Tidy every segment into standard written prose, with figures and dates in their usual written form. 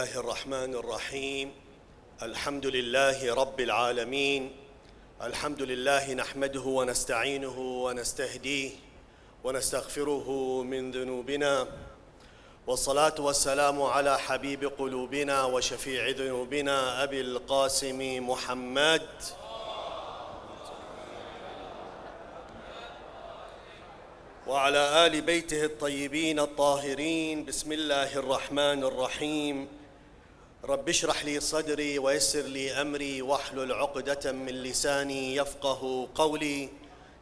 الله الرحمن الرحيم. الحمد لله رب العالمين. الحمد لله نحمده ونستعينه ونستهديه ونستغفره من ذنوبنا، والصلاة والسلام على حبيب قلوبنا وشفيع ذنوبنا أبي القاسم محمد وعلى آل بيته الطيبين الطاهرين. بسم الله الرحمن الرحيم. رب اشرح لي صدري ويسر لي أمري واحلل عقدة من لساني يفقه قولي.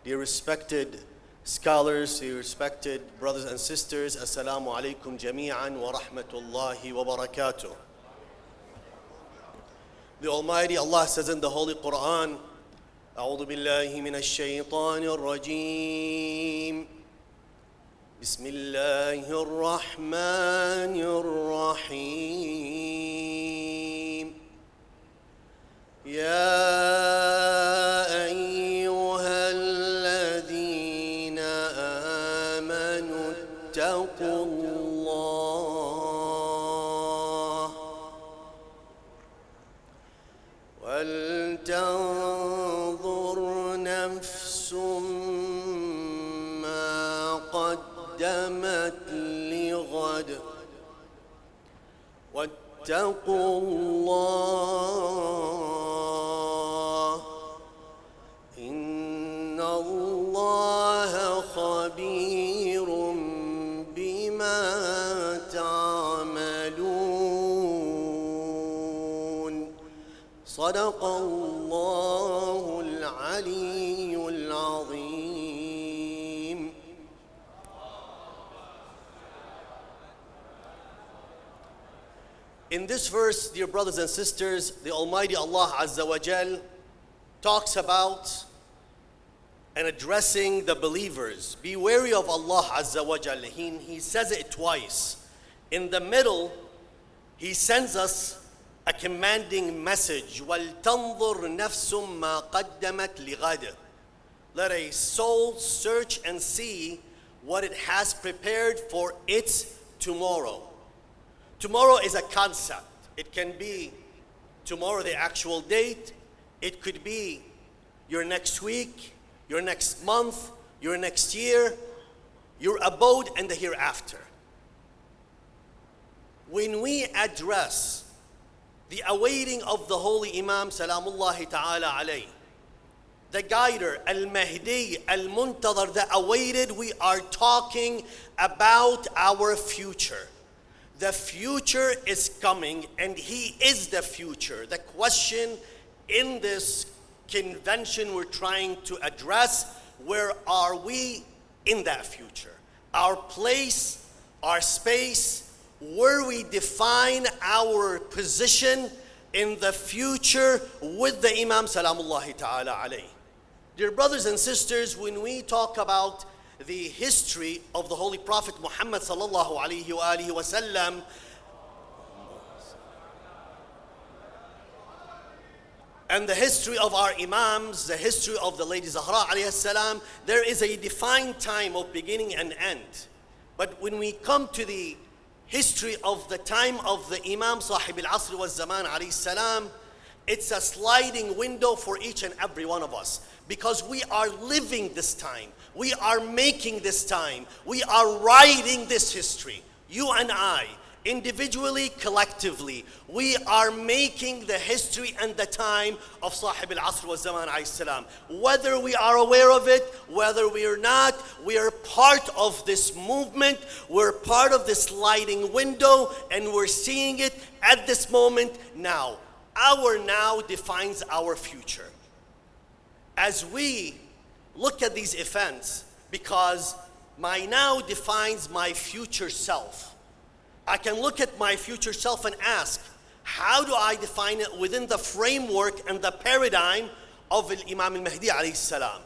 Dear respected scholars, dear respected brothers and sisters, Assalamu alaikum jami'an wa rahmatullahi wa barakatuh. The Almighty Allah says in the Holy Quran, أعوذ بالله من الشيطان الرجيم. بسم الله الرحمن الرحيم. يا أيها الذين آمنوا اتقوا الله ولتنظر نفس ما قدمت لغد واتقوا الله إن الله خبير بما تعملون. صدق الله العلي العظيم. In this verse, dear brothers and sisters, the Almighty Allah Azza wa Jal talks about and addressing the believers. Be wary of Allah Azza wa Jal. He says it twice. In the middle, He sends us a commanding message. وَلْتَنظُرْ نَفْسٌ مَا قَدَّمَتْ لِغَدٍ. Let a soul search and see what it has prepared for its tomorrow. Tomorrow is a concept. It can be tomorrow, the actual date. It could be your next week, your next month, your next year, your abode, and the hereafter. When we address the awaiting of the Holy Imam Salamullahi Ta'ala alayhi, the guider, Al-Mahdi, Al-Muntadhar, the awaited, we are talking about our future. The future is coming and He is the future. The question in this convention we're trying to address, where are we in that future? Our place, our space, where we define our position in the future with the Imam Salamullahi Ta'ala alayhi. Dear brothers and sisters, when we talk about the history of the Holy Prophet Muhammad sallallahu alayhi wa alihi wa sallam, and the history of our Imams, the history of the Lady Zahra alayhi salam, there is a defined time of beginning and end. But when we come to the history of the time of the Imam Sahib al-Asr wa Zaman alayhi salam, it's a sliding window for each and every one of us, because we are living this time. We are making this time. We are writing this history. You and I, individually, collectively, we are making the history and the time of Sahib al-Asr wa Zaman alayhi salam. Whether we are aware of it, whether we are not, we are part of this movement. We're part of this sliding window, and we're seeing it at this moment now. Our now defines our future. As we look at these events, because my now defines my future self. I can look at my future self and ask, how do I define it within the framework and the paradigm of Imam Mahdi alayhi salam?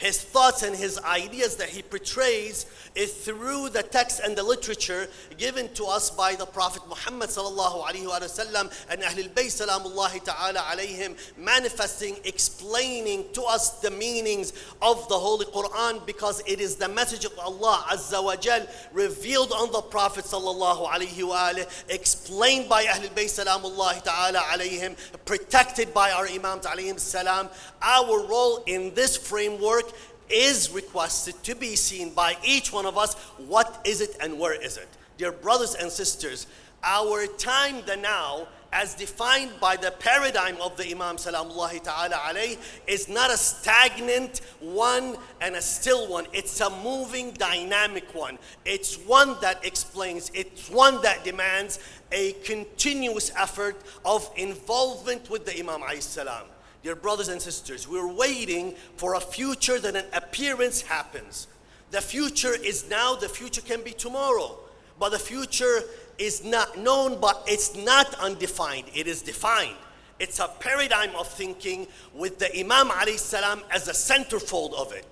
his thoughts and his ideas that he portrays is through the text and the literature given to us by the Prophet Muhammad sallallahu alaihi wasallam and Ahlul Bayt salamullahi ta'ala alayhim, manifesting, explaining to us the meanings of the Holy Quran, because it is the message of Allah Azza wa Jal revealed on the Prophet sallallahu alaihi wa explained by Ahlul Bayt salamullahi ta'ala alayhim, protected by our Imams alayhim salam. Our role in this framework is requested to be seen by each one of us. What is it and where is it? Dear brothers and sisters, our time, the now, as defined by the paradigm of the Imam salamullahi ta'ala alayh, is not a stagnant one and a still one. It's a moving, dynamic one. It's one that explains, it's one that demands a continuous effort of involvement with the Imam alayhi salam. Dear brothers and sisters, we're waiting for a future that an appearance happens. The future is now, the future can be tomorrow. But the future is not known, but it's not undefined, it is defined. It's a paradigm of thinking with the Imam alayhi salam as a centerfold of it.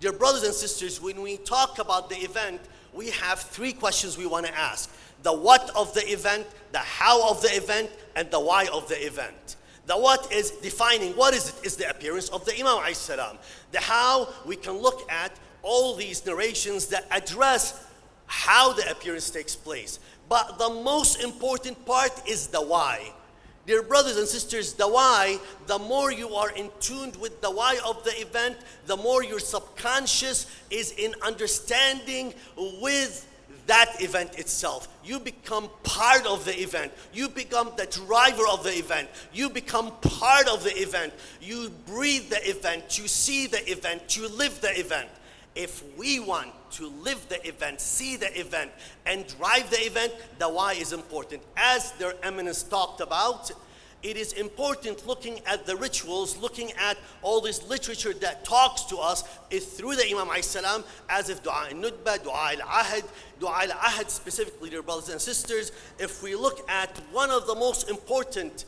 Dear brothers and sisters, when we talk about the event, we have three questions we want to ask. The what of the event, the how of the event, and the why of the event. The what is defining, what is it? Is the appearance of the Imam alayhi salam. The how, we can look at all these narrations that address how the appearance takes place. But the most important part is the why. Dear brothers and sisters, the why, the more you are in tune with the why of the event, the more your subconscious is in understanding with that event itself. You become part of the event. You become the driver of the event. You become part of the event. You breathe the event. You see the event. You live the event. If we want to live the event, see the event, and drive the event, the why is important. As their eminence talked about, it is important looking at the rituals, looking at all this literature that talks to us is through the Imam alayhi salam, as if dua al-nudba, dua al-ahad specifically, dear brothers and sisters. If we look at one of the most important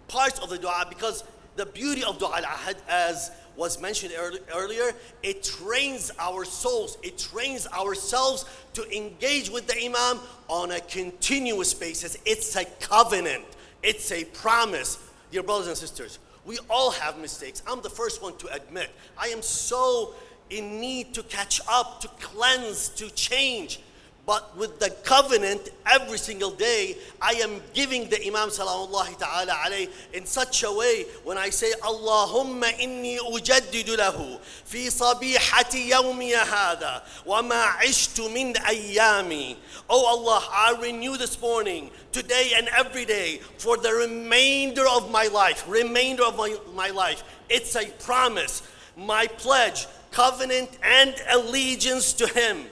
parts of the dua, because the beauty of dua al-ahad, as was mentioned earlier, it trains our souls, it trains ourselves to engage with the Imam on a continuous basis. It's a covenant. It's a promise. Dear brothers and sisters, we all have mistakes. I'm the first one to admit. I am so in need to catch up, to cleanse, to change. But with the covenant, every single day, I am giving the Imam salamullahi ta'ala alayh in such a way when I say, Allahumma inni ujaddidu lahu fi sabihati yawmiya hadha wa ma ishtu min ayyami. Oh Allah, I renew this morning, today and every day, for the remainder of my life, my life. It's a promise, my pledge, covenant, and allegiance to Him,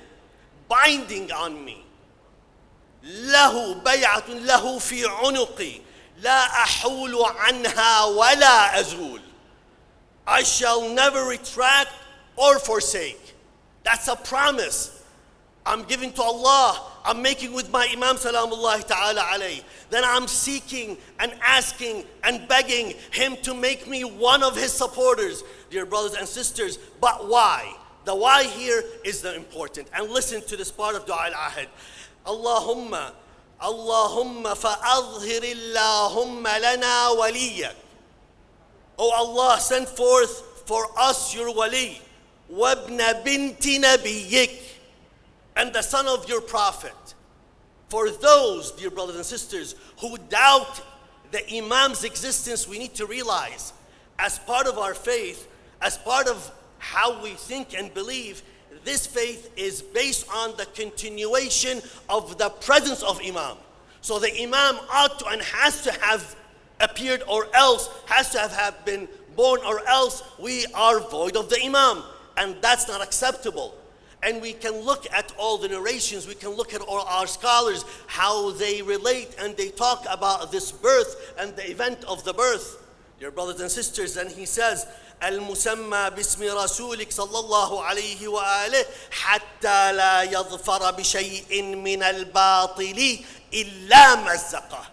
binding on me. له بيعة له في عنقي لا أحول عنها ولا أزول. I shall never retract or forsake. That's a promise I'm giving to Allah. I'm making with my Imam salamullahi ta'ala alayh. Then I'm seeking and asking and begging Him to make me one of His supporters. Dear brothers and sisters, but why? The why here is the important. And listen to this part of Dua al-Ahad. Allahumma fa'adhhir Allahumma lana waliyak. Oh Allah, send forth for us your wali. Wabna binti nabiyyik. And the son of your prophet. For those, dear brothers and sisters, who doubt the Imam's existence, we need to realize, as part of our faith, as part of how we think and believe, this faith is based on the continuation of the presence of Imam. So the Imam ought to and has to have appeared, or else has to have been born, or else we are void of the Imam. And that's not acceptable. And we can look at all the narrations, we can look at all our scholars, how they relate and they talk about this birth and the event of the birth. Dear brothers and sisters, and he says, المسمى باسم رسولك صلى الله عليه وآله حتى لا يظفر بشيء من الباطل إلا مزقه.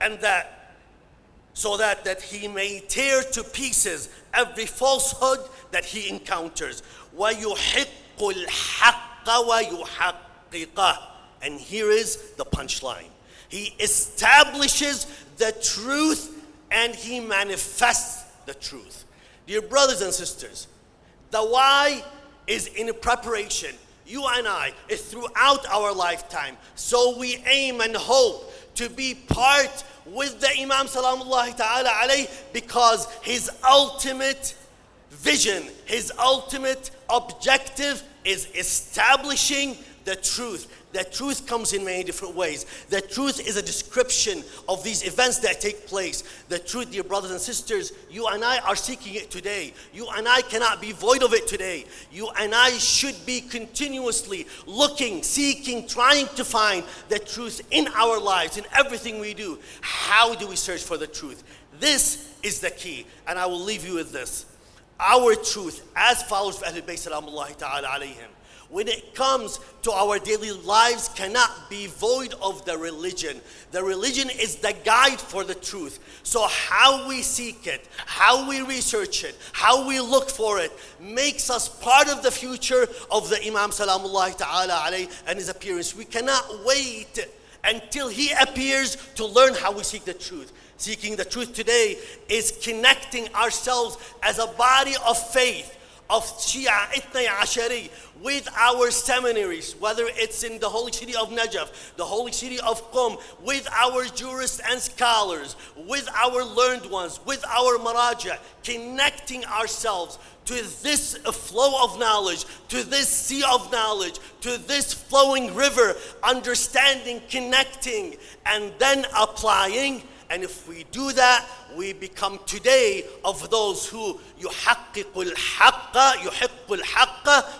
And that so that he may tear to pieces every falsehood that he encounters. وَيُحِقُّ الْحَقَّ وَيُحَقِّقَهُ. And here is the punchline. He establishes the truth and he manifests the truth. Dear brothers and sisters, the why is in preparation. You and I, throughout our lifetime. So we aim and hope to be part with the Imam Salamullahi Ta'ala alayhi, because his ultimate vision, his ultimate objective is establishing the truth. The truth comes in many different ways. The truth is a description of these events that take place. The truth, dear brothers and sisters, you and I are seeking it today. You and I cannot be void of it today. You and I should be continuously looking, seeking, trying to find the truth in our lives, in everything we do. How do we search for the truth? This is the key, and I will leave you with this. Our truth, as followers of Ahlul Bayt Salamullahi Ta'ala alayhim, when it comes to our daily lives, cannot be void of the religion. The religion is the guide for the truth. So how we seek it, how we research it, how we look for it, makes us part of the future of the Imam Salamullahi Ta'ala alayhi and his appearance. We cannot wait until he appears to learn how we seek the truth. Seeking the truth today is connecting ourselves as a body of faith, of Shia Ithnay Ashari, with our seminaries, whether it's in the holy city of Najaf, the holy city of Qom, with our jurists and scholars, with our learned ones, with our maraja, connecting ourselves to this flow of knowledge, to this sea of knowledge, to this flowing river, understanding, connecting, and then applying. And if we do that, we become today of those who يحقق الحق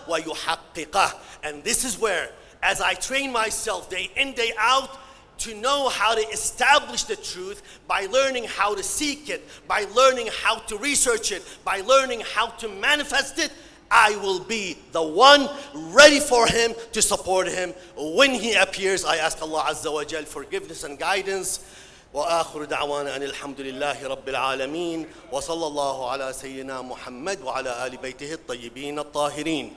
ويحققه. And this is where, as I train myself day in, day out, to know how to establish the truth by learning how to seek it, by learning how to research it, by learning how to manifest it, I will be the one ready for him to support him when he appears. I ask Allah Azza wa Jal forgiveness and guidance. وآخر دعوانا أن الحمد لله رب العالمين وصلى الله على سيدنا محمد وعلى آل بيته الطيبين الطاهرين.